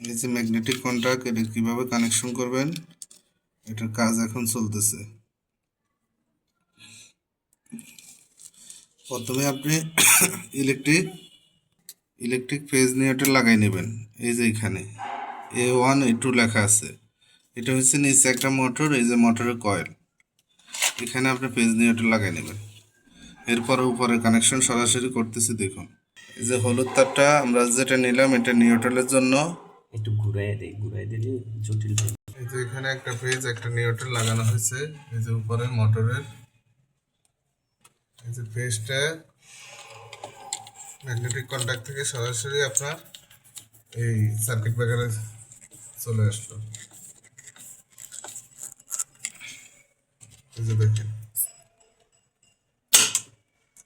এই যে magnetic contact, এটা কিভাবে কানেকশন করবেন এটার কাজ এখন চলতেছে। প্রথমে আপনি ইলেকট্রিক ফেজ নিউট্রাল লাগাই নেবেন। এই যে এখানে A1 A2 লেখা আছে, এটা হচ্ছে নিচে একটা মোটর, এই যে মোটরের কয়েল, এখানে আপনি ফেজ নিউট্রাল লাগাই নেবেন। এরপর উপরে কানেকশন সরাসরি করতেছি। দেখুন এই যে হলুদ তারটা আমরা যেটা নিলাম এটা নিউট্রালের জন্য। একটু ঘুরাই দিলে জটিল। এই যে এখানে একটা ফেজ একটা নিউট্রাল লাগানো হয়েছে, এই যে উপরে মোটরের এই যে ফেজটা ম্যাগনেটিক কন্টাক্ট থেকে সরাসরি আপনার এই সার্কিট ব্রেকারে চলে আসলো। এই যে দেখেন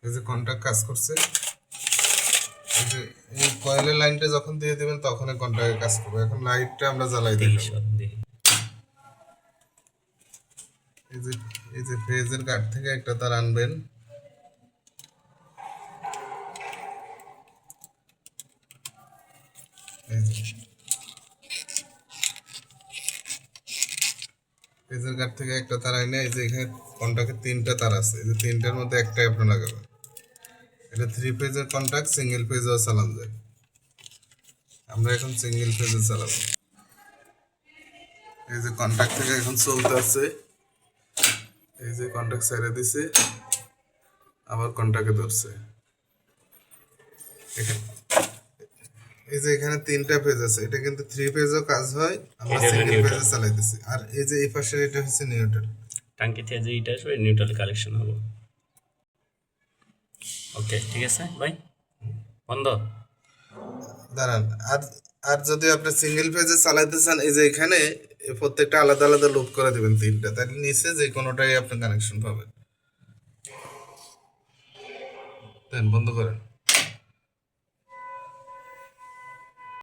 এই যে কন্টাক্ট কাজ করছে। এই যে এই কয়েলের লাইনটা যখন দিয়ে দিবেন তখন কন্টাক্টে কাজ করবে। এখন লাইটটা আমরা জ্বালাই দিই। এই যে ফেজের কাট থেকে একটা তার আনবেন, ফেজের কাট থেকে একটা তার আইনে এই যে এখানে কন্টাক্টের তিনটা তার আছে, এই যে তিনটার মধ্যে একটাই আপনি লাগাবেন। এটা 3 ফেজের কন্টাক্ট, সিঙ্গেল ফেজও চালানো যায়। আমরা এখন সিঙ্গেল ফেজে চালাবো। এই যে কন্টাক্ট থেকে এখন চলতে আছে, এই যে কন্টাক্ট ছেড়ে দিছে, আবার কন্টাক্টে ধরছে। এই যে এখানে তিনটা ফেজ আছে, এটা কিন্তু 3 ফেজও কাজ হয়, আমরা সিঙ্গেল ফেজে চালাইতেছি। আর এই যে এই পাশের এটা হচ্ছে নিউট্রাল, টাঙ্কি থেকে যে এটা আসবে নিউট্রাল কালেকশন হবে। ওকে, ঠিক আছে ভাই, বন্ধ দাঁড়ান। আর আর যদি আপনি সিঙ্গেল ফেজে চালাইতে চান, এই যে এখানে প্রত্যেকটা আলাদা আলাদা লুপ করে দিবেন তিনটা, তাহলে নিচে যে কোনোটাই আপনি কানেকশন পাবেন। দেন বন্ধ করেন।